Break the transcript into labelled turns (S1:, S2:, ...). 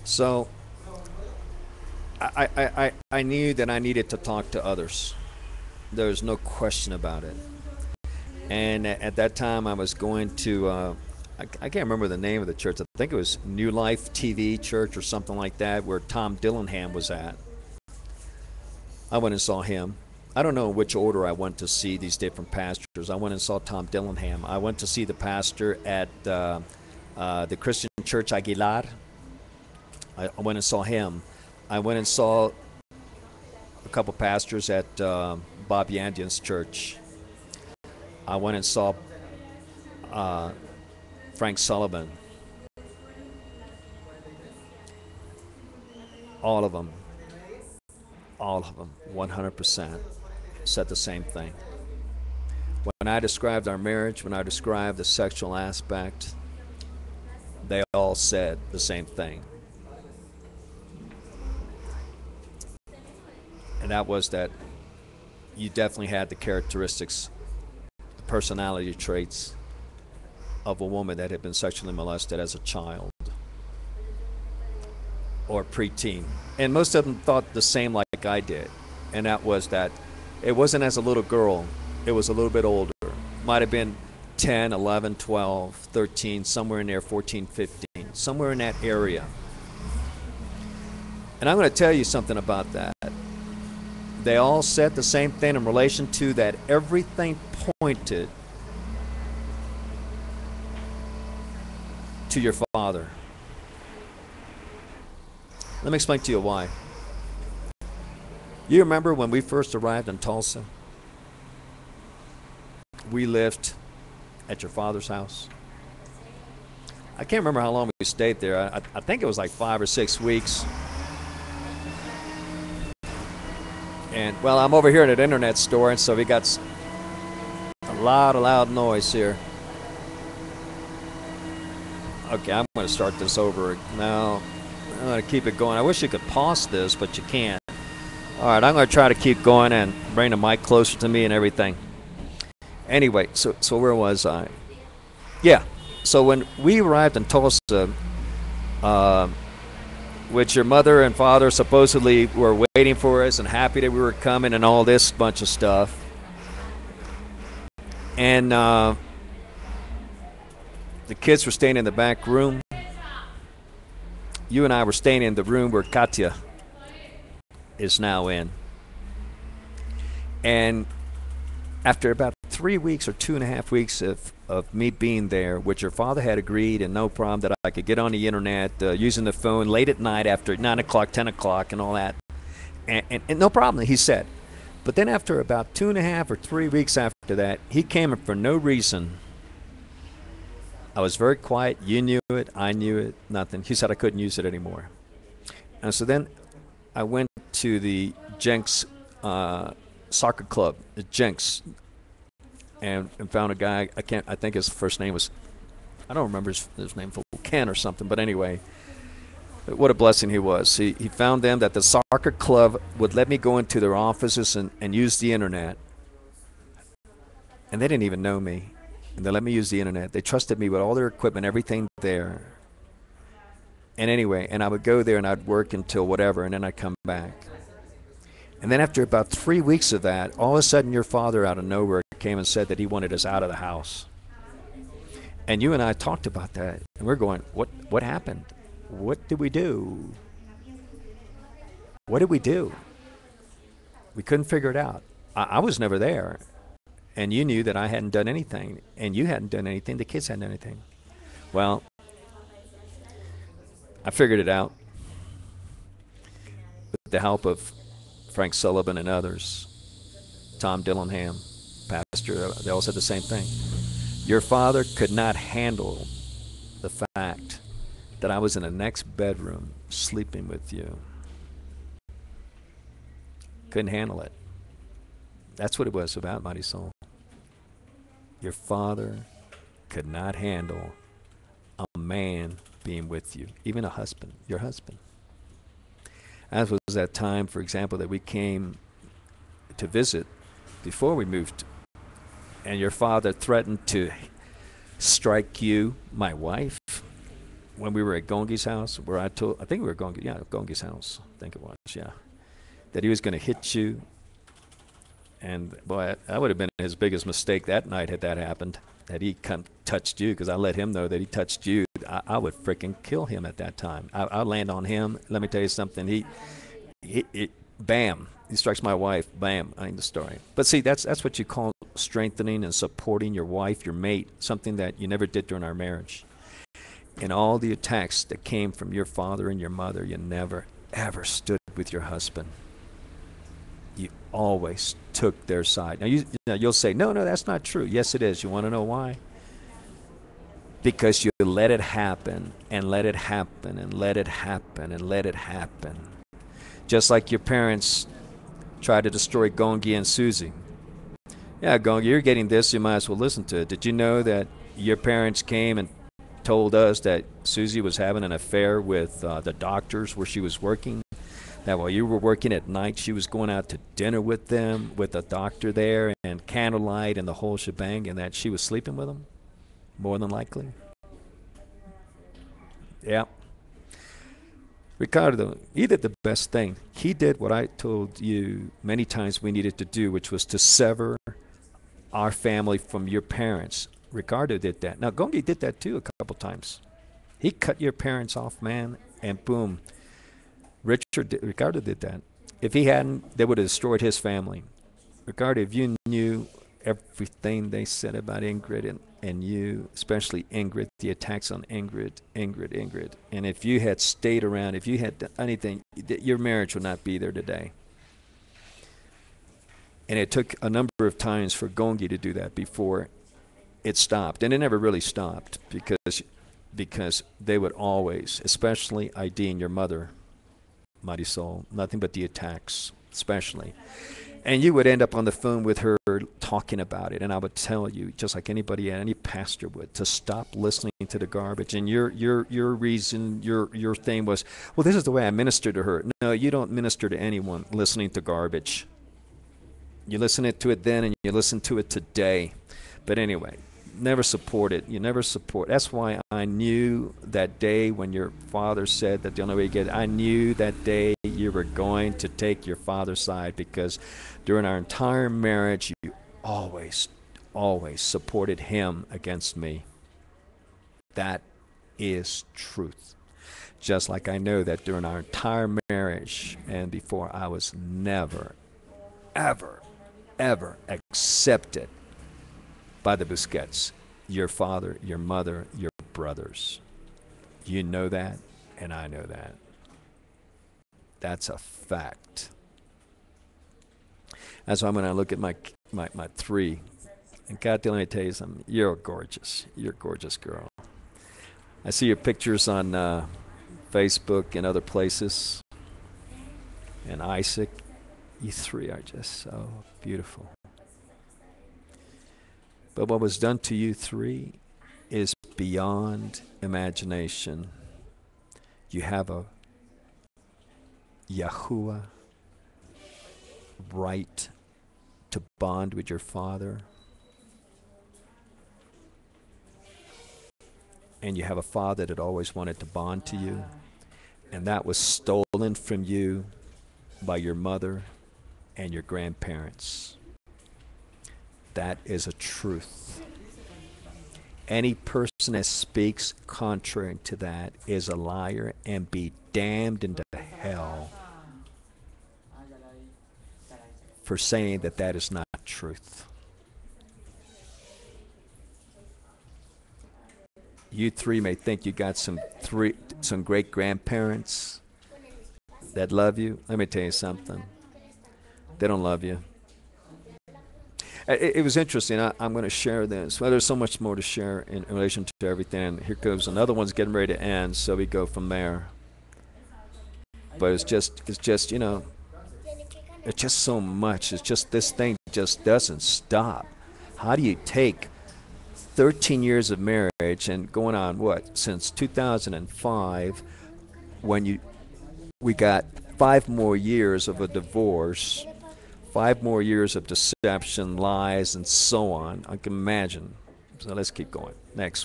S1: So I knew that I needed to talk to others. There was no question about it. And at that time, I was going to, I can't remember the name of the church. I think it was New Life TV Church or something like that, where Tom Dillingham was at. I went and saw him. I don't know in which order I went to see these different pastors. I went and saw Tom Dillingham. I went to see the pastor at the Christian Church Aguilar. I went and saw him. I went and saw a couple pastors at Bob Yandian's church. I went and saw Frank Sullivan. All of them, 100% said the same thing. When I described our marriage, when I described the sexual aspect, they all said the same thing. And that was that you definitely had the characteristics, the personality traits of a woman that had been sexually molested as a child or preteen. And most of them thought the same like I did. And that was that it wasn't as a little girl, it was a little bit older. Might have been 10, 11, 12, 13, somewhere in there, 14, 15, somewhere in that area. And I'm going to tell you something about that. They all said the same thing in relation to that everything pointed to your father. Let me explain to you why. You remember when we first arrived in Tulsa? We lived at your father's house. I can't remember how long we stayed there. I think it was like 5 or 6 weeks. And, well, I'm over here at an internet store, and so we got a lot of loud noise here. Okay, I'm going to start this over. No, I'm going to keep it going. I wish you could pause this, but you can't. All right, I'm going to try to keep going and bring the mic closer to me and everything. Anyway, so where was I? Yeah, so when we arrived in Tulsa, which your mother and father supposedly were waiting for us and happy that we were coming and all this bunch of stuff. And the kids were staying in the back room. You and I were staying in the room where Katya is now in. And after about 3 weeks or 2.5 weeks of me being there, which your father had agreed and no problem that I could get on the internet using the phone late at night after 9 o'clock, 10 o'clock and all that. And no problem, he said. But then after about 2.5 or 3 weeks after that, he came in for no reason. I was very quiet. You knew it. I knew it. Nothing. He said I couldn't use it anymore. And so then I went to the Jenks soccer club, the Jenks, and found a guy. I think his first name was, I don't remember his name, Ken or something. But anyway, what a blessing he was. He found them that the soccer club would let me go into their offices and use the internet. And they didn't even know me. And they let me use the internet. They trusted me with all their equipment, everything there. And anyway, and I would go there and I'd work until whatever, and then I'd come back. And then after about 3 weeks of that, all of a sudden your father out of nowhere came and said that he wanted us out of the house. And you and I talked about that. And we're going, what happened? What did we do? What did we do? We couldn't figure it out. I was never there. And you knew that I hadn't done anything. And you hadn't done anything. The kids hadn't done anything. Well, I figured it out with the help of Frank Sullivan and others. Tom Dillingham, pastor, they all said the same thing. Your father could not handle the fact that I was in the next bedroom sleeping with you. Couldn't handle it. That's what it was about, Marisol. Your father could not handle a man being with you, even a husband, your husband. As was that time, for example, that we came to visit before we moved, and your father threatened to strike you, my wife, when we were at Gongi's house, where I think we were Gongi's house, I think it was, yeah, that he was going to hit you. And boy, that would have been his biggest mistake that night had that happened, that he touched you, because I let him know that he touched you. I would freaking kill him at that time. I'd land on him. Let me tell you something. Bam, he strikes my wife. Bam, I end the story. But see, that's what you call strengthening and supporting your wife, your mate, something that you never did during our marriage. And all the attacks that came from your father and your mother, you never, ever stood with your husband. You always took their side. Now, you'll say, no, that's not true. Yes, it is. You want to know why? Because you let it happen, and let it happen, and let it happen, and let it happen. Just like your parents tried to destroy Gongi and Susie. Yeah, Gongi, you're getting this, you might as well listen to it. Did you know that your parents came and told us that Susie was having an affair with the doctors where she was working? That while you were working at night, she was going out to dinner with them, with a doctor there, and candlelight and the whole shebang, and that she was sleeping with them? More than likely. Yeah. Ricardo, he did the best thing. He did what I told you many times we needed to do, which was to sever our family from your parents. Ricardo did that. Now, Gongi did that too a couple times. He cut your parents off, man, and boom. Ricardo did that. If he hadn't, they would have destroyed his family. Ricardo, if you knew everything they said about Ingrid and you, especially Ingrid, the attacks on Ingrid, and if you had stayed around, if you had done anything, your marriage would not be there today. And it took a number of times for Gongi to do that before it stopped. And it never really stopped because they would always, especially ID and your mother, Marisol, nothing but the attacks, especially. And you would end up on the phone with her talking about it, and I would tell you, just like anybody, any pastor would, to stop listening to the garbage. And your reason, your thing was, well, this is the way I minister to her. No, you don't minister to anyone listening to garbage. You listen to it then, and you listen to it today. But anyway, never support it. You never support. That's why I knew that day when your father said that the only way you get it, I knew that day you were going to take your father's side, because during our entire marriage, you always supported him against me. That is truth. Just like I know that during our entire marriage and before, I was never, ever accepted by the Busquets, your father, your mother, your brothers. You know that, and I know that. That's a fact. That's why when I look at my three, and Kathy, let me tell you something, you're gorgeous. You're a gorgeous girl. I see your pictures on Facebook and other places. And Isaac, you three are just so beautiful. But what was done to you three is beyond imagination. You have a Yahuwah right to bond with your father. And you have a father that always wanted to bond to you. And that was stolen from you by your mother and your grandparents. That is a truth. Any person that speaks contrary to that is a liar, and be damned into hell for saying that that is not truth. You three may think you got some great grandparents that love you. Let me tell you something. They don't love you. It was interesting. I'm going to share this. Well, there's so much more to share in relation to everything. And here goes another one's getting ready to end, so we go from there. But it's just you know, it's just so much. It's just this thing just doesn't stop. How do you take 13 years of marriage and going on what since 2005, when we got 5 more years of a divorce, 5 more years of deception, lies, and so on. I can imagine. So let's keep going. Next one.